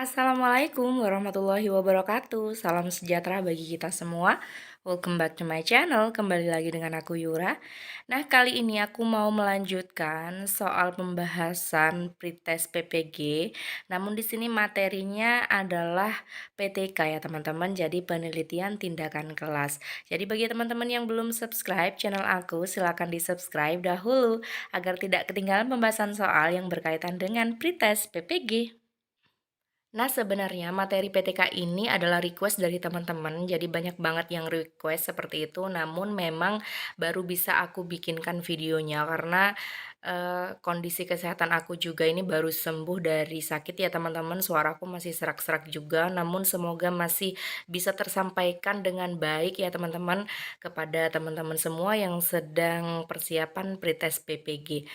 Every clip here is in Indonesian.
Assalamualaikum warahmatullahi wabarakatuh. Salam sejahtera bagi kita semua. Welcome back to my channel. Kembali lagi dengan aku Yura. Nah, kali ini aku mau melanjutkan soal pembahasan pretest PPG. Namun di sini materinya adalah PTK ya, teman-teman. Jadi penelitian tindakan kelas. Jadi bagi teman-teman yang belum subscribe channel aku, silakan di-subscribe dahulu agar tidak ketinggalan pembahasan soal yang berkaitan dengan pretest PPG. Nah, sebenarnya materi PTK ini adalah request dari teman-teman, jadi banyak banget yang request seperti itu, namun memang baru bisa aku bikinkan videonya karena kondisi kesehatan aku juga ini baru sembuh dari sakit ya teman-teman, suaraku masih serak-serak juga, namun semoga masih bisa tersampaikan dengan baik ya teman-teman kepada teman-teman semua yang sedang persiapan pretest PPG.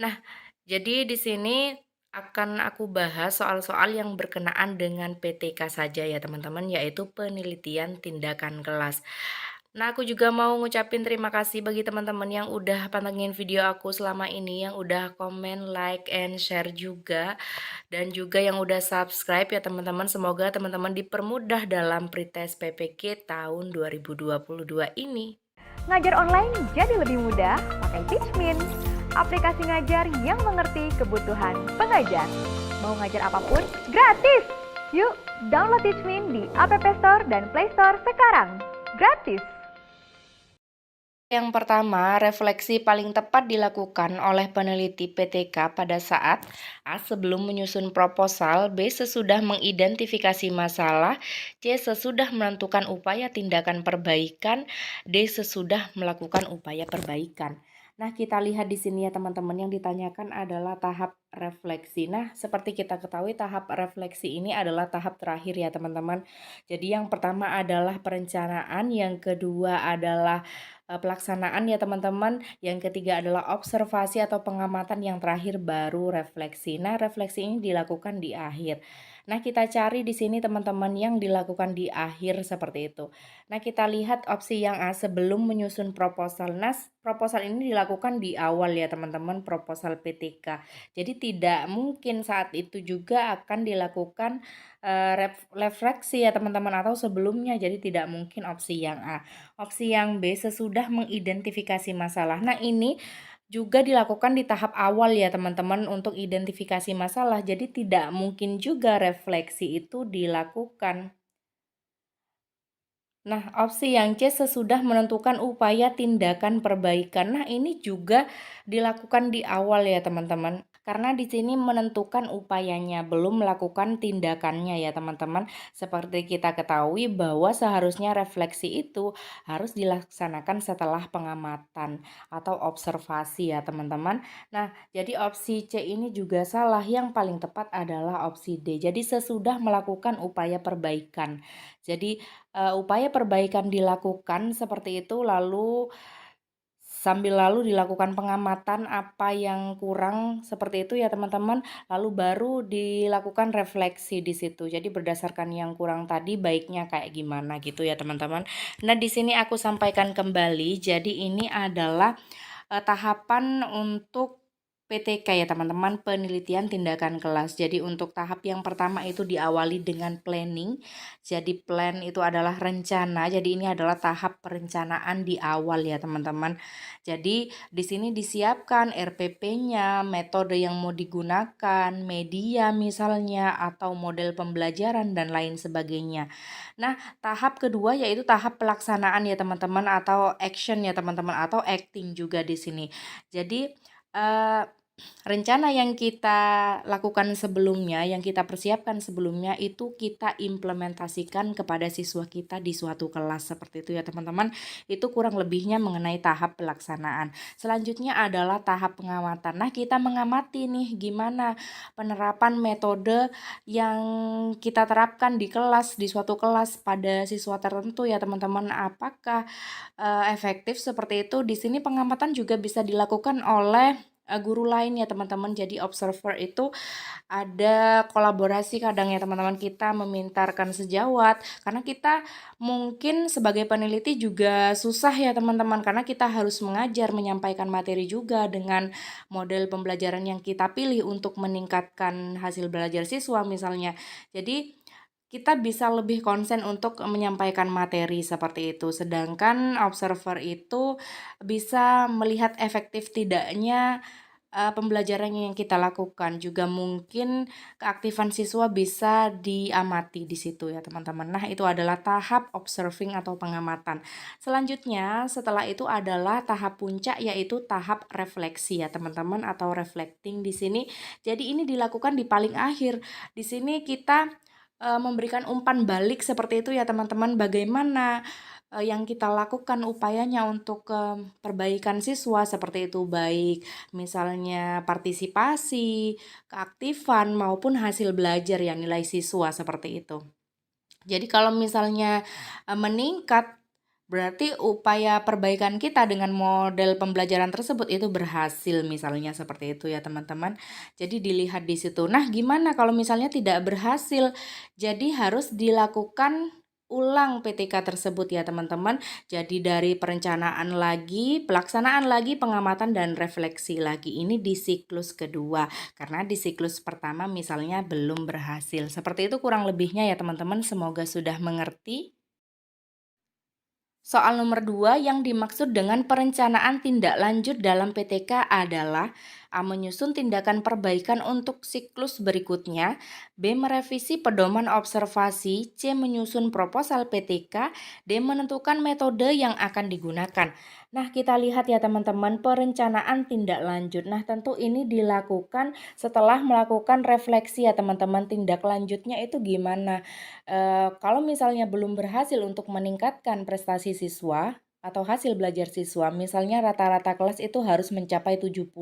Nah, jadi di sini akan aku bahas soal-soal yang berkenaan dengan PTK saja ya teman-teman, yaitu penelitian tindakan kelas. Nah, aku juga mau ngucapin terima kasih bagi teman-teman yang udah pantengin video aku selama ini, yang udah komen, like, and share juga, dan juga yang udah subscribe ya teman-teman. Semoga teman-teman dipermudah dalam pretest PPK tahun 2022 ini. Ngajar online jadi lebih mudah pakai Teachmin, aplikasi ngajar yang mengerti kebutuhan pengajar. Mau ngajar apapun, gratis! Yuk, download Teachmin di App Store dan Play Store sekarang. Gratis! Yang pertama, refleksi paling tepat dilakukan oleh peneliti PTK pada saat A. Sebelum menyusun proposal, B. Sesudah mengidentifikasi masalah, C. Sesudah menentukan upaya tindakan perbaikan, D. Sesudah melakukan upaya perbaikan. Nah, kita lihat di sini ya teman-teman, yang ditanyakan adalah tahap refleksi. Nah, seperti kita ketahui tahap refleksi ini adalah tahap terakhir ya teman-teman. Jadi yang pertama adalah perencanaan, yang kedua adalah pelaksanaan ya teman-teman, yang ketiga adalah observasi atau pengamatan, yang terakhir baru refleksi. Nah, refleksi ini dilakukan di akhir. Nah, kita cari di sini teman-teman yang dilakukan di akhir seperti itu. Nah, kita lihat opsi yang A, sebelum menyusun proposal. Nah, proposal ini dilakukan di awal ya teman-teman, proposal PTK. Jadi tidak mungkin saat itu juga akan dilakukan refleksi ya teman-teman, atau sebelumnya. Jadi tidak mungkin opsi yang A. Opsi yang B, sesudah mengidentifikasi masalah. Nah, ini juga dilakukan di tahap awal ya teman-teman untuk identifikasi masalah. Jadi tidak mungkin juga refleksi itu dilakukan. Nah, opsi yang C, sesudah menentukan upaya tindakan perbaikan. Nah, ini juga dilakukan di awal ya, teman-teman. Karena di sini menentukan upayanya, belum melakukan tindakannya ya, teman-teman. Seperti kita ketahui bahwa seharusnya refleksi itu harus dilaksanakan setelah pengamatan atau observasi ya, teman-teman. Nah, jadi opsi C ini juga salah. Yang paling tepat adalah opsi D. Jadi sesudah melakukan upaya perbaikan. Jadi upaya perbaikan dilakukan seperti itu, lalu lalu dilakukan pengamatan apa yang kurang seperti itu ya teman-teman, lalu baru dilakukan refleksi di situ. Jadi berdasarkan yang kurang tadi baiknya kayak gimana gitu ya teman-teman. Nah, di sini aku sampaikan kembali. Jadi ini adalah tahapan untuk PTK ya teman-teman, penelitian tindakan kelas. Jadi untuk tahap yang pertama itu diawali dengan planning. Jadi plan itu adalah rencana. Jadi ini adalah tahap perencanaan di awal ya teman-teman. Jadi di sini disiapkan RPP-nya, metode yang mau digunakan, media misalnya, atau model pembelajaran dan lain sebagainya. Nah, tahap kedua yaitu tahap pelaksanaan ya teman-teman, atau action ya teman-teman, atau acting juga di sini. Jadi rencana yang kita lakukan sebelumnya, yang kita persiapkan sebelumnya, itu kita implementasikan kepada siswa kita di suatu kelas seperti itu ya teman-teman. Itu kurang lebihnya mengenai tahap pelaksanaan. Selanjutnya adalah tahap pengamatan. Nah, kita mengamati nih gimana penerapan metode yang kita terapkan di kelas, di suatu kelas pada siswa tertentu ya teman-teman. Apakah efektif seperti itu? Di sini pengamatan juga bisa dilakukan oleh guru lain ya teman-teman. Jadi observer itu ada kolaborasi kadang ya teman-teman, kita memintarkan sejawat karena kita mungkin sebagai peneliti juga susah ya teman-teman, karena kita harus mengajar, menyampaikan materi juga dengan model pembelajaran yang kita pilih untuk meningkatkan hasil belajar siswa misalnya. Jadi kita bisa lebih konsen untuk menyampaikan materi seperti itu. Sedangkan observer itu bisa melihat efektif tidaknya pembelajaran yang kita lakukan. Juga mungkin keaktifan siswa bisa diamati di situ ya teman-teman. Nah, itu adalah tahap observing atau pengamatan. Selanjutnya, setelah itu adalah tahap puncak, yaitu tahap refleksi ya teman-teman, atau reflecting di sini. Jadi ini dilakukan di paling akhir. Di sini kita memberikan umpan balik seperti itu ya teman-teman, bagaimana yang kita lakukan upayanya untuk perbaikan siswa seperti itu, baik misalnya partisipasi, keaktifan maupun hasil belajar ya, nilai siswa seperti itu. Jadi kalau misalnya meningkat, berarti upaya perbaikan kita dengan model pembelajaran tersebut itu berhasil, misalnya seperti itu ya teman-teman. Jadi dilihat di situ. Nah, gimana kalau misalnya tidak berhasil? Jadi harus dilakukan ulang PTK tersebut ya teman-teman. Jadi dari perencanaan lagi, pelaksanaan lagi, pengamatan dan refleksi lagi. Ini di siklus kedua. Karena di siklus pertama misalnya belum berhasil. Seperti itu kurang lebihnya ya teman-teman. Semoga sudah mengerti. Soal nomor 2 yang dimaksud dengan perencanaan tindak lanjut dalam PTK adalah A. Menyusun tindakan perbaikan untuk siklus berikutnya, B. Merevisi pedoman observasi, C. Menyusun proposal PTK, D. Menentukan metode yang akan digunakan. Nah, kita lihat ya teman-teman, perencanaan tindak lanjut. Nah, tentu ini dilakukan setelah melakukan refleksi ya teman-teman, tindak lanjutnya itu gimana. Kalau misalnya belum berhasil untuk meningkatkan prestasi siswa atau hasil belajar siswa, misalnya rata-rata kelas itu harus mencapai 70.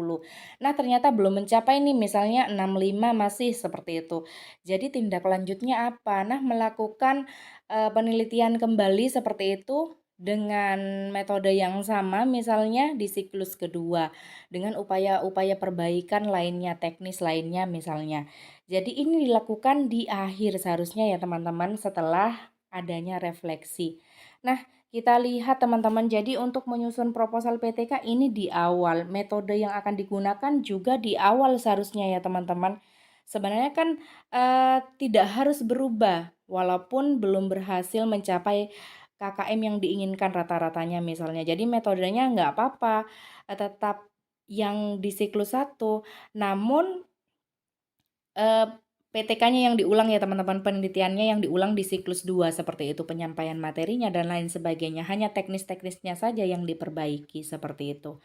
Nah, ternyata belum mencapai nih, misalnya 65 masih seperti itu. Jadi tindak lanjutnya apa? Nah, melakukan penelitian kembali seperti itu dengan metode yang sama misalnya di siklus kedua dengan upaya-upaya perbaikan lainnya, teknis lainnya misalnya. Jadi ini dilakukan di akhir seharusnya ya teman-teman, setelah adanya refleksi. Nah, kita lihat teman-teman, jadi untuk menyusun proposal PTK ini di awal, metode yang akan digunakan juga di awal seharusnya ya teman-teman. Sebenarnya kan tidak harus berubah walaupun belum berhasil mencapai KKM yang diinginkan rata-ratanya misalnya. Jadi metodenya nggak apa-apa, tetap yang di siklus 1, namun PTK-nya yang diulang ya teman-teman, penelitiannya yang diulang di siklus 2 seperti itu, penyampaian materinya dan lain sebagainya. Hanya teknis-teknisnya saja yang diperbaiki seperti itu.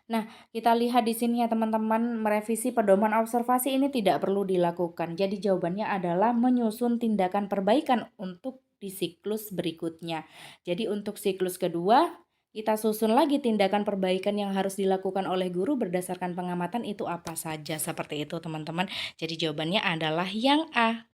Nah, kita lihat di sini ya teman-teman, merevisi pedoman observasi ini tidak perlu dilakukan. Jadi jawabannya adalah menyusun tindakan perbaikan untuk di siklus berikutnya. Jadi untuk siklus kedua, kita susun lagi tindakan perbaikan yang harus dilakukan oleh guru berdasarkan pengamatan itu apa saja, seperti itu teman-teman. Jadi jawabannya adalah yang A.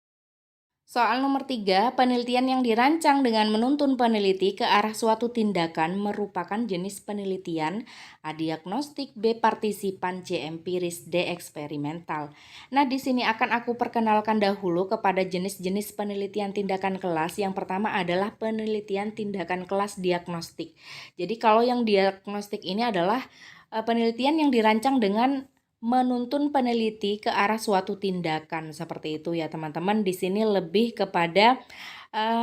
Soal nomor 3, penelitian yang dirancang dengan menuntun peneliti ke arah suatu tindakan merupakan jenis penelitian A. Diagnostik, B. Partisipan, C. Empiris, D. Eksperimental. Nah, di sini akan aku perkenalkan dahulu kepada jenis-jenis penelitian tindakan kelas. Yang pertama adalah penelitian tindakan kelas diagnostik. Jadi kalau yang diagnostik ini adalah penelitian yang dirancang dengan menuntun peneliti ke arah suatu tindakan seperti itu ya teman-teman. Di sini lebih kepada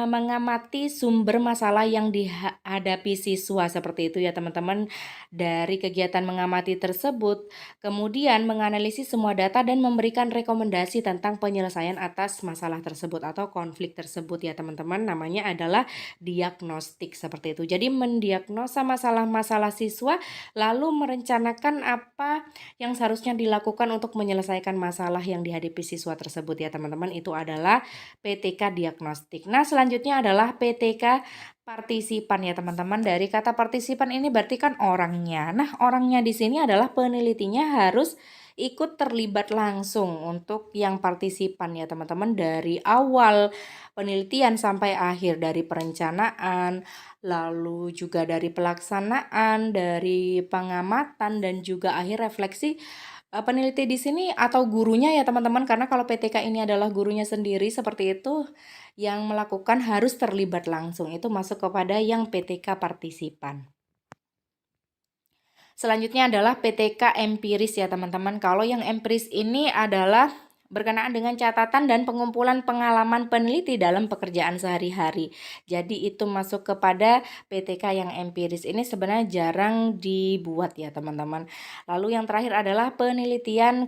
mengamati sumber masalah yang dihadapi siswa seperti itu ya teman-teman. Dari kegiatan mengamati tersebut, kemudian menganalisis semua data dan memberikan rekomendasi tentang penyelesaian atas masalah tersebut atau konflik tersebut ya teman-teman. Namanya adalah diagnostik seperti itu. Jadi mendiagnosa masalah-masalah siswa lalu merencanakan apa yang seharusnya dilakukan untuk menyelesaikan masalah yang dihadapi siswa tersebut ya teman-teman. Itu adalah PTK diagnostik. Nah, selanjutnya adalah PTK partisipan ya teman-teman. Dari kata partisipan ini berarti kan orangnya. Nah, orangnya di sini adalah penelitinya harus ikut terlibat langsung untuk yang partisipan ya teman-teman, dari awal penelitian sampai akhir, dari perencanaan, lalu juga dari pelaksanaan, dari pengamatan dan juga akhir refleksi peneliti di sini atau gurunya ya teman-teman, karena kalau PTK ini adalah gurunya sendiri seperti itu yang melakukan harus terlibat langsung, itu masuk kepada yang PTK partisipan. Selanjutnya adalah PTK empiris ya teman-teman. Kalau yang empiris ini adalah berkenaan dengan catatan dan pengumpulan pengalaman peneliti dalam pekerjaan sehari-hari. Jadi itu masuk kepada PTK yang empiris. Ini sebenarnya jarang dibuat ya teman-teman. Lalu yang terakhir adalah penelitian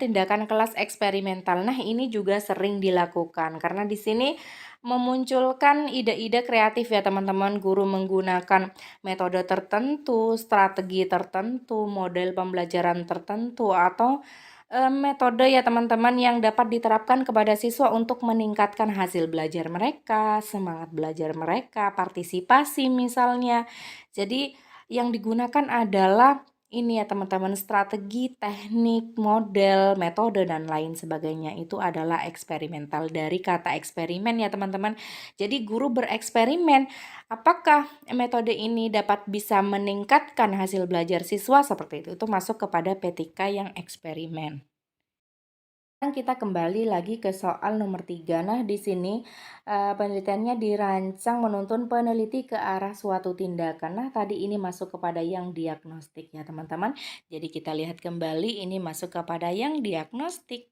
tindakan kelas eksperimental. Nah, ini juga sering dilakukan karena di sini memunculkan ide-ide kreatif ya teman-teman. Guru menggunakan metode tertentu, strategi tertentu, model pembelajaran tertentu, atau metode ya teman-teman yang dapat diterapkan kepada siswa untuk meningkatkan hasil belajar mereka, semangat belajar mereka, partisipasi misalnya. Jadi yang digunakan adalah ini ya teman-teman, strategi, teknik, model, metode, dan lain sebagainya. Itu adalah eksperimental, dari kata eksperimen ya teman-teman. Jadi guru bereksperimen, apakah metode ini dapat bisa meningkatkan hasil belajar siswa seperti itu. Itu masuk kepada PTK yang eksperimen. Sekarang kita kembali lagi ke soal nomor 3. Nah, di sini penelitiannya dirancang menuntun peneliti ke arah suatu tindakan. Nah, tadi ini masuk kepada yang diagnostik ya, teman-teman. Jadi kita lihat kembali, ini masuk kepada yang diagnostik.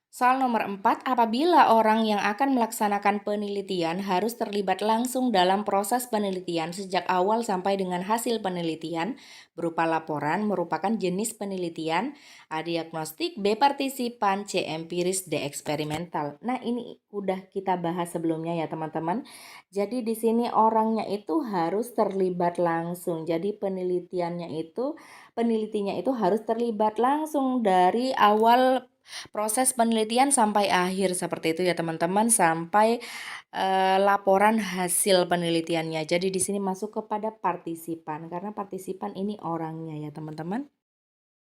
Soal nomor 4, apabila orang yang akan melaksanakan penelitian harus terlibat langsung dalam proses penelitian sejak awal sampai dengan hasil penelitian berupa laporan merupakan jenis penelitian, A. Diagnostik, B. Partisipan, C. Empiris, D. Eksperimental. Nah, ini udah kita bahas sebelumnya ya teman-teman. Jadi di sini orangnya itu harus terlibat langsung. Jadi penelitinya itu harus terlibat langsung dari awal proses penelitian sampai akhir seperti itu ya teman-teman, sampai laporan hasil penelitiannya. Jadi di sini masuk kepada partisipan karena partisipan ini orangnya ya teman-teman.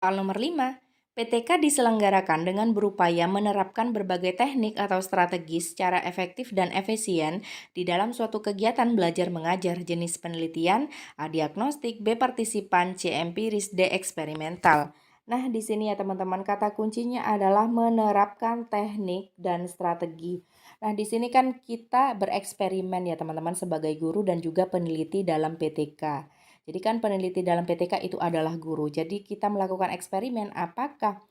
Soal nomor 5, PTK diselenggarakan dengan berupaya menerapkan berbagai teknik atau strategi secara efektif dan efisien di dalam suatu kegiatan belajar mengajar. Jenis penelitian, A. Diagnostik, B. Partisipan, C. Empiris, D. Eksperimental. Nah, di sini ya teman-teman, kata kuncinya adalah menerapkan teknik dan strategi. Nah, di sini kan kita bereksperimen ya teman-teman sebagai guru dan juga peneliti dalam PTK. Jadi kan peneliti dalam PTK itu adalah guru. Jadi kita melakukan eksperimen apakah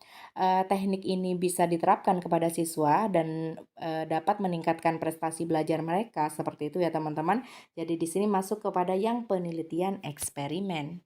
teknik ini bisa diterapkan kepada siswa dan dapat meningkatkan prestasi belajar mereka. Seperti itu ya teman-teman. Jadi di sini masuk kepada yang penelitian eksperimen.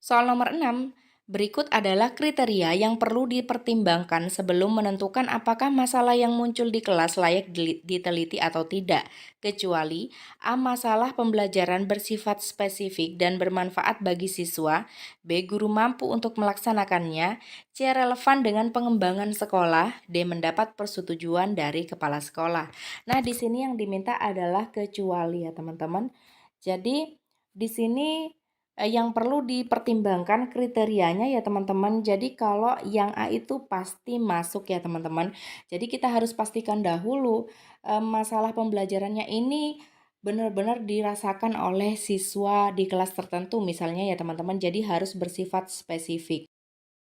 Soal nomor 6, berikut adalah kriteria yang perlu dipertimbangkan sebelum menentukan apakah masalah yang muncul di kelas layak diteliti atau tidak, kecuali A. Masalah pembelajaran bersifat spesifik dan bermanfaat bagi siswa, B. Guru mampu untuk melaksanakannya, C. Relevan dengan pengembangan sekolah, D. Mendapat persetujuan dari kepala sekolah. Nah, di sini yang diminta adalah kecuali ya teman-teman. Jadi di sini yang perlu dipertimbangkan kriterianya ya teman-teman. Jadi kalau yang A itu pasti masuk ya teman-teman. Jadi kita harus pastikan dahulu masalah pembelajarannya ini benar-benar dirasakan oleh siswa di kelas tertentu misalnya ya teman-teman. Jadi harus bersifat spesifik.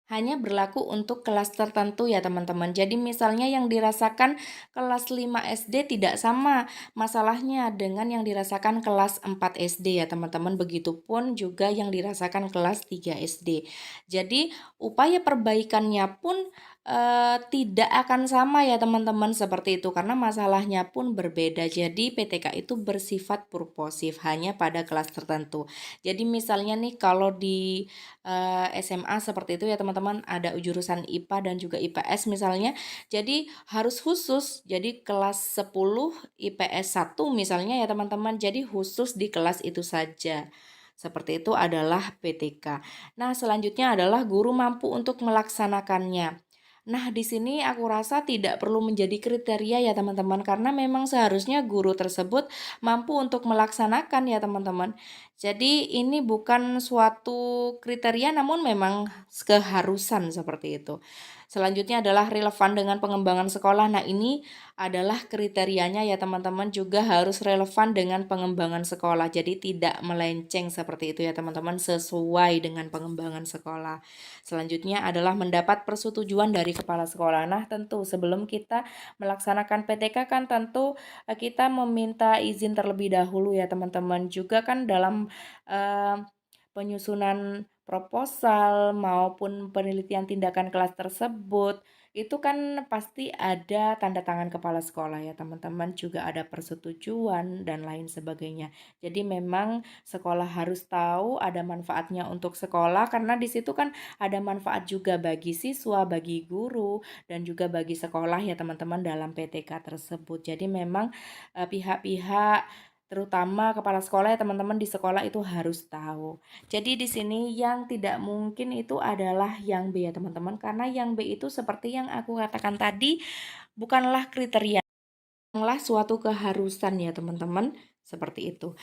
Hanya berlaku untuk kelas tertentu ya teman-teman. Jadi misalnya yang dirasakan kelas 5 SD tidak sama masalahnya dengan yang dirasakan kelas 4 SD ya teman-teman. Begitupun juga yang dirasakan kelas 3 SD. Jadi upaya perbaikannya pun tidak akan sama ya teman-teman seperti itu karena masalahnya pun berbeda. Jadi PTK itu bersifat purposif hanya pada kelas tertentu. Jadi misalnya nih kalau di SMA seperti itu ya teman-teman, ada jurusan IPA dan juga IPS misalnya. Jadi harus khusus. Jadi kelas 10 IPS 1 misalnya ya teman-teman. Jadi khusus di kelas itu saja. Seperti itu adalah PTK. Nah, selanjutnya adalah guru mampu untuk melaksanakannya. Nah, di sini aku rasa tidak perlu menjadi kriteria ya teman-teman, karena memang seharusnya guru tersebut mampu untuk melaksanakan ya teman-teman. Jadi ini bukan suatu kriteria namun memang keharusan seperti itu. Selanjutnya adalah relevan dengan pengembangan sekolah. Nah, ini adalah kriterianya ya teman-teman, juga harus relevan dengan pengembangan sekolah. Jadi tidak melenceng seperti itu ya teman-teman, sesuai dengan pengembangan sekolah. Selanjutnya adalah mendapat persetujuan dari kepala sekolah. Nah, tentu sebelum kita melaksanakan PTK kan tentu kita meminta izin terlebih dahulu ya teman-teman. Juga kan dalam penyusunan proposal maupun penelitian tindakan kelas tersebut itu kan pasti ada tanda tangan kepala sekolah ya teman-teman, juga ada persetujuan dan lain sebagainya. Jadi memang sekolah harus tahu ada manfaatnya untuk sekolah, karena di situ kan ada manfaat juga bagi siswa, bagi guru, dan juga bagi sekolah ya teman-teman dalam PTK tersebut. Jadi memang pihak-pihak terutama kepala sekolah ya teman-teman di sekolah itu harus tahu. Jadi di sini yang tidak mungkin itu adalah yang B ya teman-teman, karena yang B itu seperti yang aku katakan tadi bukanlah kriteria, bukanlah suatu keharusan ya teman-teman, seperti itu.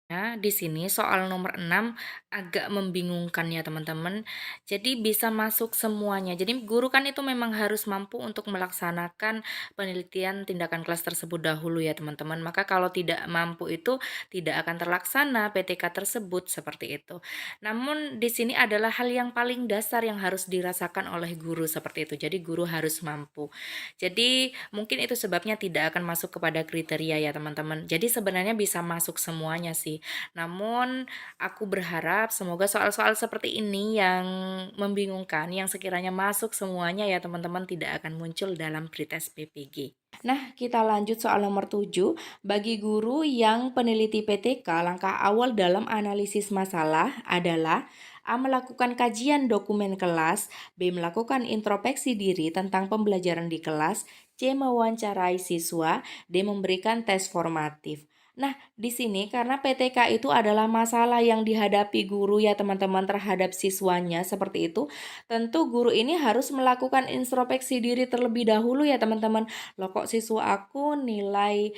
Nah, di sini soal nomor 6 agak membingungkan ya teman-teman. Jadi bisa masuk semuanya. Jadi guru kan itu memang harus mampu untuk melaksanakan penelitian tindakan kelas tersebut dahulu ya teman-teman. Maka kalau tidak mampu itu tidak akan terlaksana PTK tersebut seperti itu. Namun di sini adalah hal yang paling dasar yang harus dirasakan oleh guru seperti itu. Jadi guru harus mampu. Jadi mungkin itu sebabnya tidak akan masuk kepada kriteria ya teman-teman. Jadi sebenarnya bisa masuk semuanya sih. Namun aku berharap semoga soal-soal seperti ini yang membingungkan, yang sekiranya masuk semuanya ya teman-teman, tidak akan muncul dalam pretest PPG. Nah, kita lanjut soal nomor 7. Bagi guru yang peneliti PTK, langkah awal dalam analisis masalah adalah A. Melakukan kajian dokumen kelas, B. Melakukan introspeksi diri tentang pembelajaran di kelas, C. Mewawancarai siswa, D. Memberikan tes formatif. Nah, di sini karena PTK itu adalah masalah yang dihadapi guru ya teman-teman terhadap siswanya seperti itu, tentu guru ini harus melakukan introspeksi diri terlebih dahulu ya teman-teman. Loh kok siswa aku nilai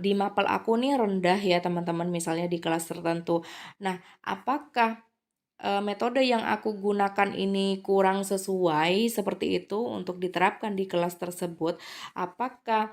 di mapel aku nih rendah ya teman-teman, misalnya di kelas tertentu. Nah, apakah metode yang aku gunakan ini kurang sesuai seperti itu untuk diterapkan di kelas tersebut? Apakah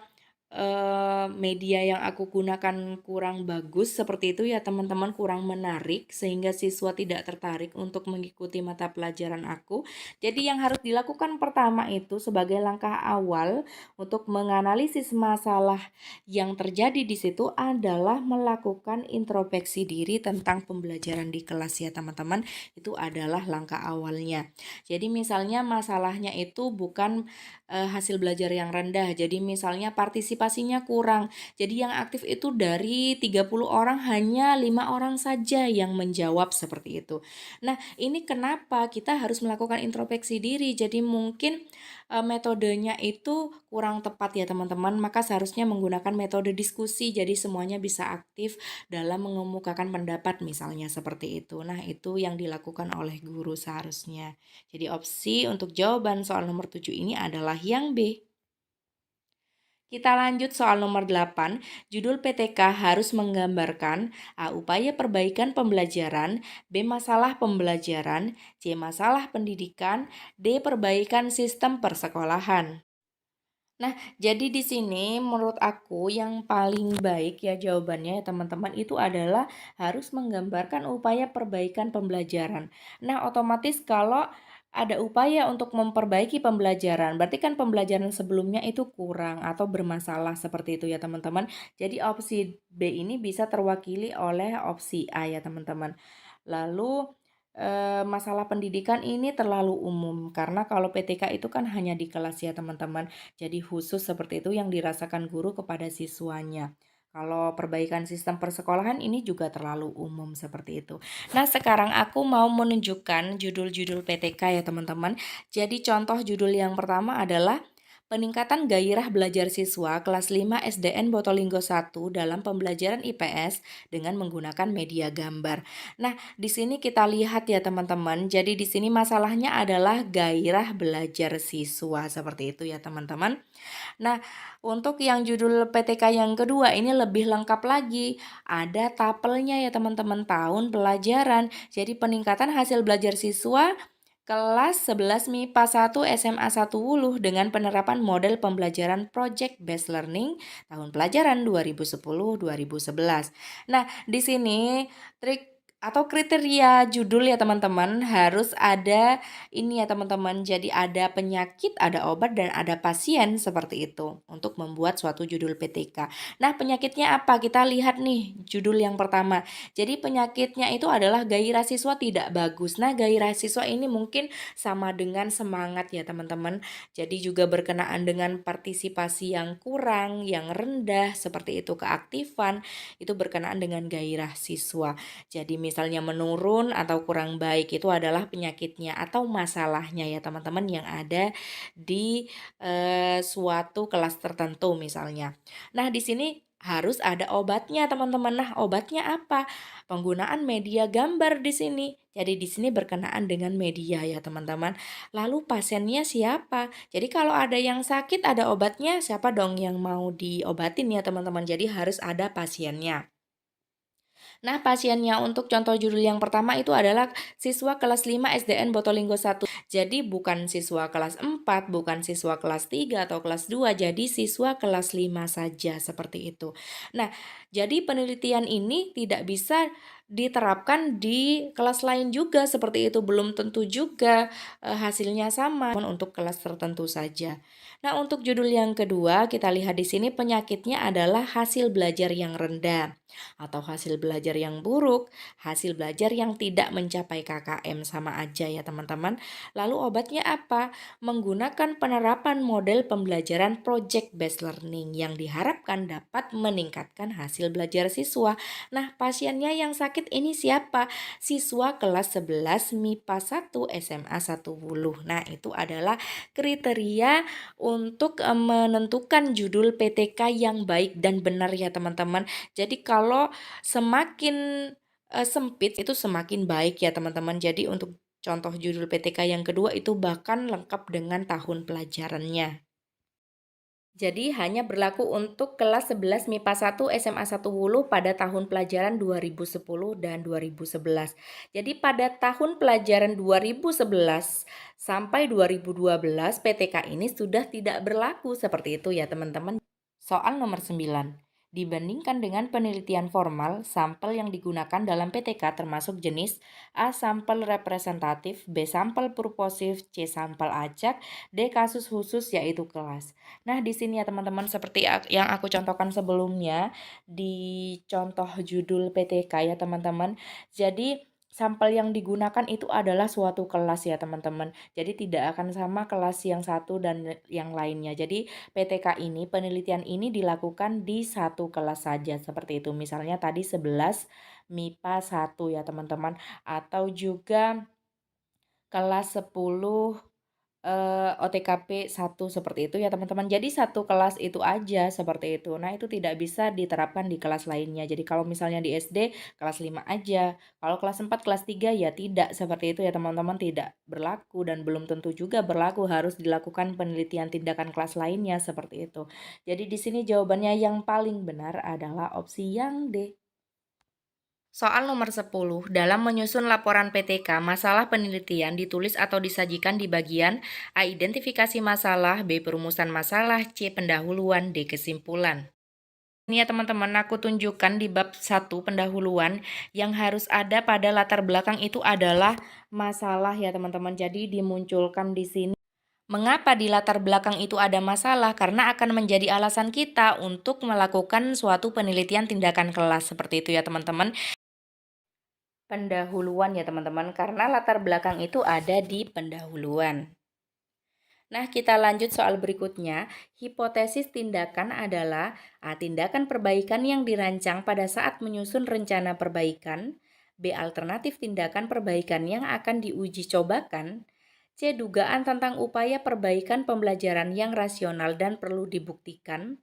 media yang aku gunakan kurang bagus seperti itu ya teman-teman, kurang menarik sehingga siswa tidak tertarik untuk mengikuti mata pelajaran aku. Jadi yang harus dilakukan pertama itu sebagai langkah awal untuk menganalisis masalah yang terjadi di situ adalah melakukan introspeksi diri tentang pembelajaran di kelas ya teman-teman. Itu adalah langkah awalnya. Jadi misalnya masalahnya itu bukan hasil belajar yang rendah. Jadi misalnya partisipasinya kurang. Jadi yang aktif itu dari 30 orang hanya 5 orang saja yang menjawab seperti itu. Nah, ini kenapa kita harus melakukan introspeksi diri. Jadi mungkin metodenya itu kurang tepat ya teman-teman. Maka seharusnya menggunakan metode diskusi. Jadi semuanya bisa aktif dalam mengemukakan pendapat misalnya seperti itu. Nah, itu yang dilakukan oleh guru seharusnya. Jadi opsi untuk jawaban soal nomor 7 ini adalah yang B. Kita lanjut soal nomor 8. Judul PTK harus menggambarkan A. Upaya perbaikan pembelajaran, B. Masalah pembelajaran, C. Masalah pendidikan, D. Perbaikan sistem persekolahan. Nah, jadi di sini menurut aku yang paling baik ya jawabannya ya teman-teman itu adalah harus menggambarkan upaya perbaikan pembelajaran. Nah, otomatis kalau ada upaya untuk memperbaiki pembelajaran, berarti kan pembelajaran sebelumnya itu kurang atau bermasalah seperti itu ya teman-teman. Jadi opsi B ini bisa terwakili oleh opsi A ya teman-teman. Lalu masalah pendidikan ini terlalu umum karena kalau PTK itu kan hanya di kelas ya teman-teman. Jadi khusus seperti itu yang dirasakan guru kepada siswanya. Kalau perbaikan sistem persekolahan ini juga terlalu umum seperti itu. Nah, sekarang aku mau menunjukkan judul-judul PTK ya teman-teman. Jadi contoh judul yang pertama adalah Peningkatan gairah belajar siswa kelas 5 SDN Botolinggo 1 dalam pembelajaran IPS dengan menggunakan media gambar. Nah, di sini kita lihat ya teman-teman. Jadi di sini masalahnya adalah gairah belajar siswa seperti itu ya teman-teman. Nah, untuk yang judul PTK yang kedua ini lebih lengkap lagi. Ada tapelnya ya teman-teman, tahun pelajaran. Jadi peningkatan hasil belajar siswa kelas 11 MIPA 1 SMA 1 Wuluh dengan penerapan model pembelajaran Project Based Learning tahun pelajaran 2010-2011. Nah, di sini trik atau kriteria judul ya teman-teman harus ada ini ya teman-teman. Jadi ada penyakit, ada obat, dan ada pasien seperti itu untuk membuat suatu judul PTK. Nah, penyakitnya apa? Kita lihat nih judul yang pertama. Jadi penyakitnya itu adalah gairah siswa tidak bagus. Nah, gairah siswa ini mungkin sama dengan semangat ya teman-teman. Jadi juga berkenaan dengan partisipasi yang kurang, yang rendah, seperti itu keaktifan, itu berkenaan dengan gairah siswa. Jadi misalnya menurun atau kurang baik itu adalah penyakitnya atau masalahnya ya teman-teman yang ada di suatu kelas tertentu misalnya. Nah, di sini harus ada obatnya teman-teman. Nah, obatnya apa? Penggunaan media gambar di sini. Jadi di sini berkenaan dengan media ya teman-teman. Lalu pasiennya siapa? Jadi kalau ada yang sakit ada obatnya, siapa dong yang mau diobatin ya teman-teman? Jadi harus ada pasiennya. Nah, pasiennya untuk contoh judul yang pertama itu adalah siswa kelas 5 SDN Botolinggo 1. Jadi bukan siswa kelas 4, bukan siswa kelas 3 atau kelas 2, jadi siswa kelas 5 saja seperti itu. Nah, jadi penelitian ini tidak bisa diterapkan di kelas lain juga seperti itu, belum tentu juga hasilnya sama untuk kelas tertentu saja. Nah, untuk judul yang kedua kita lihat di sini penyakitnya adalah hasil belajar yang rendah atau hasil belajar yang buruk, hasil belajar yang tidak mencapai KKM, sama aja ya teman-teman. Lalu obatnya apa? Menggunakan penerapan model pembelajaran Project Based Learning yang diharapkan dapat meningkatkan hasil belajar siswa. Nah, pasiennya yang sakit ini siapa? Siswa kelas 11 MIPA 1 SMA 1 Wuluh. Nah, itu adalah kriteria untuk menentukan judul PTK yang baik dan benar ya teman-teman. Jadi kalau semakin sempit itu semakin baik ya teman-teman. Jadi untuk contoh judul PTK yang kedua itu bahkan lengkap dengan tahun pelajarannya. Jadi hanya berlaku untuk kelas 11 MIPA 1 SMA 1 Wuluh pada tahun pelajaran 2010 dan 2011. Jadi pada tahun pelajaran 2011 sampai 2012 PTK ini sudah tidak berlaku seperti itu ya teman-teman. Soal nomor 9. Dibandingkan dengan penelitian formal, sampel yang digunakan dalam PTK termasuk jenis A. Sampel representatif, B. Sampel purposif, C. Sampel acak, D. Kasus khusus yaitu kelas. Nah, di sini ya teman-teman seperti yang aku contohkan sebelumnya di contoh judul PTK ya teman-teman. Jadi sampel yang digunakan itu adalah suatu kelas ya teman-teman. Jadi tidak akan sama kelas yang satu dan yang lainnya. Jadi PTK ini, penelitian ini dilakukan di satu kelas saja seperti itu. Misalnya tadi 11 MIPA 1 ya teman-teman. Atau juga kelas 10 OTKP 1 seperti itu ya teman-teman. Jadi satu kelas itu aja seperti itu. Nah, itu tidak bisa diterapkan di kelas lainnya. Jadi kalau misalnya di SD kelas 5 aja. Kalau kelas 4, kelas 3 ya tidak seperti itu ya teman-teman, tidak berlaku dan belum tentu juga berlaku, harus dilakukan penelitian tindakan kelas lainnya seperti itu. Jadi di sini jawabannya yang paling benar adalah opsi yang D. Soal nomor 10, dalam menyusun laporan PTK, masalah penelitian ditulis atau disajikan di bagian A. Identifikasi masalah, B. Perumusan masalah, C. Pendahuluan, D. Kesimpulan. Ini ya teman-teman, aku tunjukkan di bab 1 pendahuluan yang harus ada pada latar belakang itu adalah masalah ya teman-teman. Jadi dimunculkan di sini. Mengapa di latar belakang itu ada masalah? Karena akan menjadi alasan kita untuk melakukan suatu penelitian tindakan kelas seperti itu ya teman-teman. Pendahuluan ya teman-teman, karena latar belakang itu ada di pendahuluan. Nah, kita lanjut soal berikutnya. Hipotesis tindakan adalah A. Tindakan perbaikan yang dirancang pada saat menyusun rencana perbaikan. B. Alternatif tindakan perbaikan yang akan diuji cobakan. C. Dugaan tentang upaya perbaikan pembelajaran yang rasional dan perlu dibuktikan.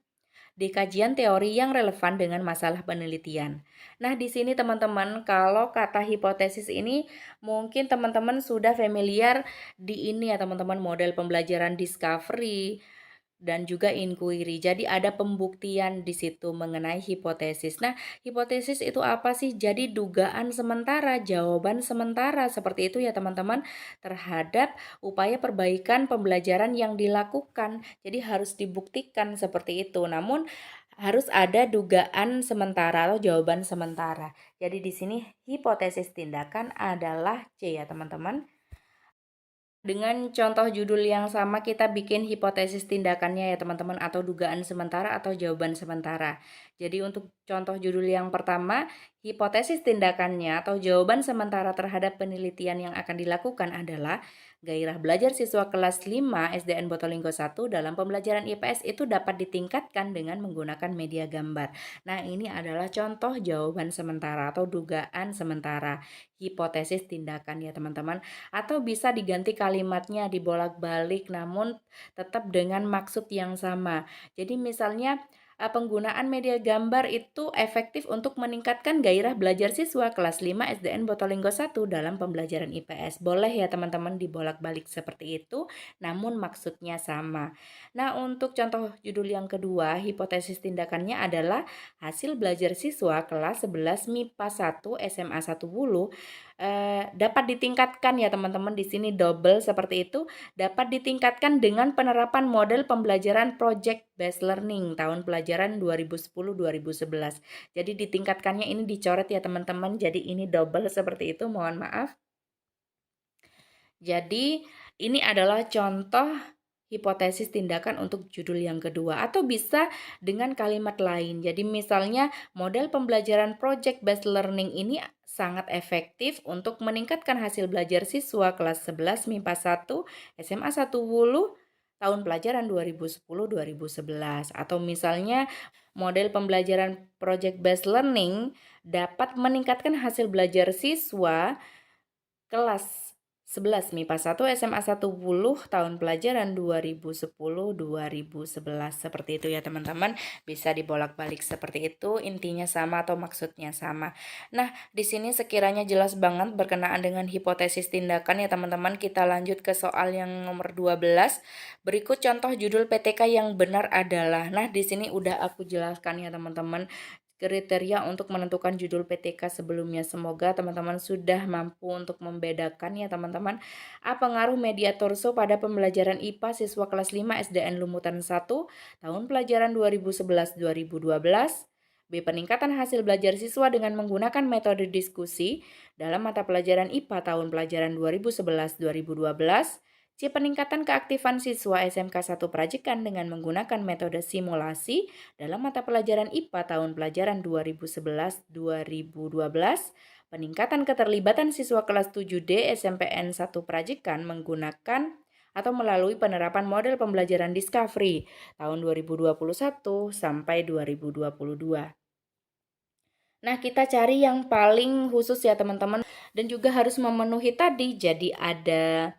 D. Kajian teori yang relevan dengan masalah penelitian. Nah, di sini teman-teman, kalau kata hipotesis ini mungkin teman-teman sudah familiar di ini ya teman-teman, model pembelajaran discovery dan juga inquiry. Jadi ada pembuktian di situ mengenai hipotesis. Nah, hipotesis itu apa sih? Jadi dugaan sementara, jawaban sementara seperti itu ya teman-teman terhadap upaya perbaikan pembelajaran yang dilakukan. Jadi harus dibuktikan seperti itu. Namun harus ada dugaan sementara atau jawaban sementara. Jadi di sini hipotesis tindakan adalah C ya teman-teman. Dengan contoh judul yang sama kita bikin hipotesis tindakannya ya teman-teman, atau dugaan sementara atau jawaban sementara. Jadi untuk contoh judul yang pertama, hipotesis tindakannya atau jawaban sementara terhadap penelitian yang akan dilakukan adalah gairah belajar siswa kelas 5 SDN Botolinggo 1 dalam pembelajaran IPS itu dapat ditingkatkan dengan menggunakan media gambar. Nah, ini adalah contoh jawaban sementara atau dugaan sementara hipotesis tindakan ya teman-teman, atau bisa diganti kalimatnya dibolak-balik namun tetap dengan maksud yang sama. Jadi misalnya penggunaan media gambar itu efektif untuk meningkatkan gairah belajar siswa kelas 5 SDN Botolinggo 1 dalam pembelajaran IPS. Boleh ya teman-teman dibolak-balik seperti itu, namun maksudnya sama. Nah, untuk contoh judul yang kedua, hipotesis tindakannya adalah hasil belajar siswa kelas 11 MIPA 1 SMA 1 Wulu dapat ditingkatkan ya teman-teman, di sini double seperti itu, dapat ditingkatkan dengan penerapan model pembelajaran project based learning tahun pelajaran 2010-2011. Jadi ditingkatkannya ini dicoret ya teman-teman, jadi ini double seperti itu, mohon maaf. Jadi ini adalah contoh hipotesis tindakan untuk judul yang kedua, atau bisa dengan kalimat lain. Jadi misalnya model pembelajaran project based learning ini sangat efektif untuk meningkatkan hasil belajar siswa kelas 11 MIPA 1 SMA 1 Wulu tahun pelajaran 2010-2011. Atau misalnya model pembelajaran project based learning dapat meningkatkan hasil belajar siswa kelas 11 MIPA 1 SMA 1 Wuluh tahun pelajaran 2010-2011. Seperti itu ya teman-teman, bisa dibolak-balik seperti itu, intinya sama atau maksudnya sama. Nah, di sini sekiranya jelas banget berkenaan dengan hipotesis tindakan ya teman-teman. Kita lanjut ke soal yang nomor 12. Berikut contoh judul PTK yang benar adalah. Nah, di sini udah aku jelaskan ya teman-teman kriteria untuk menentukan judul PTK sebelumnya. Semoga teman-teman sudah mampu untuk membedakan ya teman-teman. A. Pengaruh media torso pada pembelajaran IPA siswa kelas 5 SDN Lumutan 1 tahun pelajaran 2011-2012. B. Peningkatan hasil belajar siswa dengan menggunakan metode diskusi dalam mata pelajaran IPA tahun pelajaran 2011-2012. C. Peningkatan keaktifan siswa SMK 1 Prajikan dengan menggunakan metode simulasi dalam mata pelajaran IPA tahun pelajaran 2011-2012. Peningkatan keterlibatan siswa kelas 7D SMPN 1 Prajikan menggunakan atau melalui penerapan model pembelajaran Discovery tahun 2021 sampai 2022. Nah, kita cari yang paling khusus ya teman-teman, dan juga harus memenuhi tadi. Jadi ada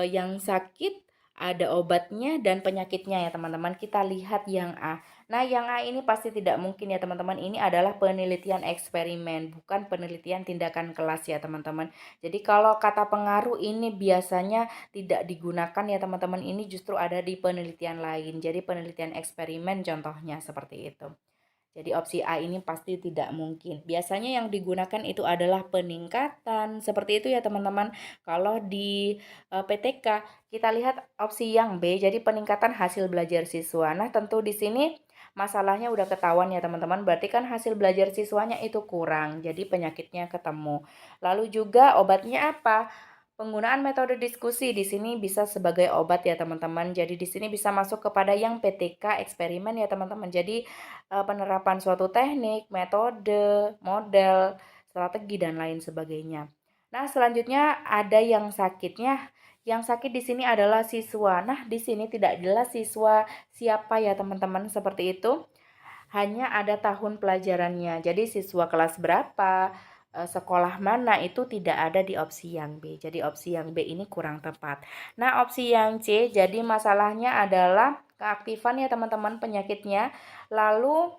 yang sakit, ada obatnya dan penyakitnya ya teman-teman. Kita lihat yang A. Nah, yang A ini pasti tidak mungkin ya teman-teman. Ini adalah penelitian eksperimen, bukan penelitian tindakan kelas ya teman-teman. Jadi kalau kata pengaruh ini biasanya tidak digunakan ya teman-teman. Ini justru ada di penelitian lain. Jadi penelitian eksperimen contohnya seperti itu. Jadi opsi A ini pasti tidak mungkin. Biasanya yang digunakan itu adalah peningkatan. Seperti itu ya teman-teman. Kalau di PTK kita lihat opsi yang B, jadi peningkatan hasil belajar siswa. Nah, tentu di sini masalahnya udah ketahuan ya teman-teman. Berarti kan hasil belajar siswanya itu kurang. Jadi penyakitnya ketemu. Lalu juga obatnya apa? Penggunaan metode diskusi di sini bisa sebagai obat ya teman-teman. Jadi di sini bisa masuk kepada yang PTK eksperimen ya teman-teman. Jadi penerapan suatu teknik, metode, model, strategi dan lain sebagainya. Nah, selanjutnya ada yang sakitnya. Yang sakit di sini adalah siswa. Nah, di sini tidak jelas siswa siapa ya teman-teman, seperti itu. Hanya ada tahun pelajarannya. Jadi siswa kelas berapa, sekolah mana itu tidak ada di opsi yang B. Jadi opsi yang B ini kurang tepat. Nah, opsi yang C, jadi masalahnya adalah keaktifan ya teman-teman penyakitnya. Lalu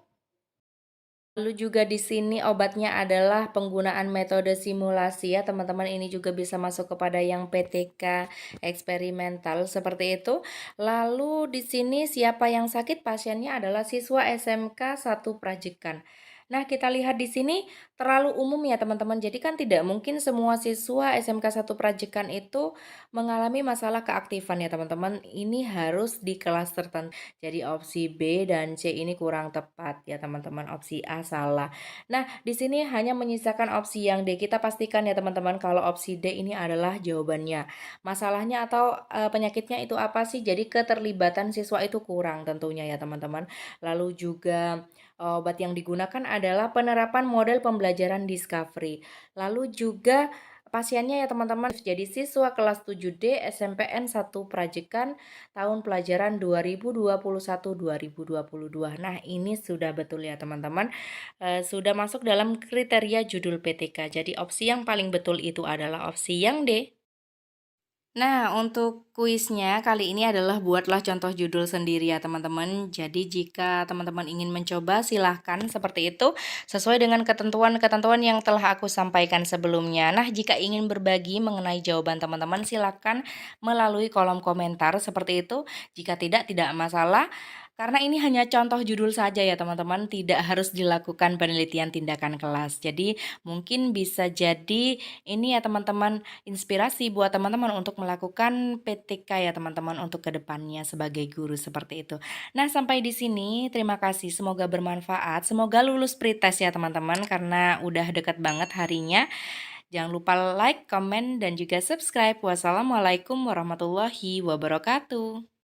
juga di sini obatnya adalah penggunaan metode simulasi ya teman-teman, ini juga bisa masuk kepada yang PTK eksperimental seperti itu. Lalu di sini siapa yang sakit? Pasiennya adalah siswa SMK 1 Prajekan. Nah, kita lihat di sini terlalu umum ya teman-teman. Jadi kan tidak mungkin semua siswa SMK 1 Prajekan itu mengalami masalah keaktifan ya teman-teman. Ini harus di kelas tertentu. Jadi opsi B dan C ini kurang tepat ya teman-teman. Opsi A salah. Nah, di sini hanya menyisakan opsi yang D. Kita pastikan ya teman-teman kalau opsi D ini adalah jawabannya. Masalahnya atau penyakitnya itu apa sih? Jadi keterlibatan siswa itu kurang tentunya ya teman-teman. Lalu juga obat yang digunakan adalah penerapan model pembelajaran discovery. Lalu juga pasiennya ya teman-teman, jadi siswa kelas 7D SMPN 1 Prajekan tahun pelajaran 2021-2022. Nah, ini sudah betul ya teman-teman. Sudah masuk dalam kriteria judul PTK. Jadi opsi yang paling betul itu adalah opsi yang D. Nah, untuk kuisnya kali ini adalah buatlah contoh judul sendiri ya teman-teman. Jadi jika teman-teman ingin mencoba silahkan seperti itu sesuai dengan ketentuan-ketentuan yang telah aku sampaikan sebelumnya. Nah, jika ingin berbagi mengenai jawaban teman-teman silahkan melalui kolom komentar seperti itu. Jika tidak, tidak masalah. Karena ini hanya contoh judul saja ya teman-teman, tidak harus dilakukan penelitian tindakan kelas. Jadi mungkin bisa jadi ini ya teman-teman inspirasi buat teman-teman untuk melakukan PTK ya teman-teman untuk kedepannya sebagai guru seperti itu. Nah, sampai di sini terima kasih, semoga bermanfaat, semoga lulus pretest ya teman-teman karena udah deket banget harinya. Jangan lupa like, komen, dan juga subscribe. Wassalamualaikum warahmatullahi wabarakatuh.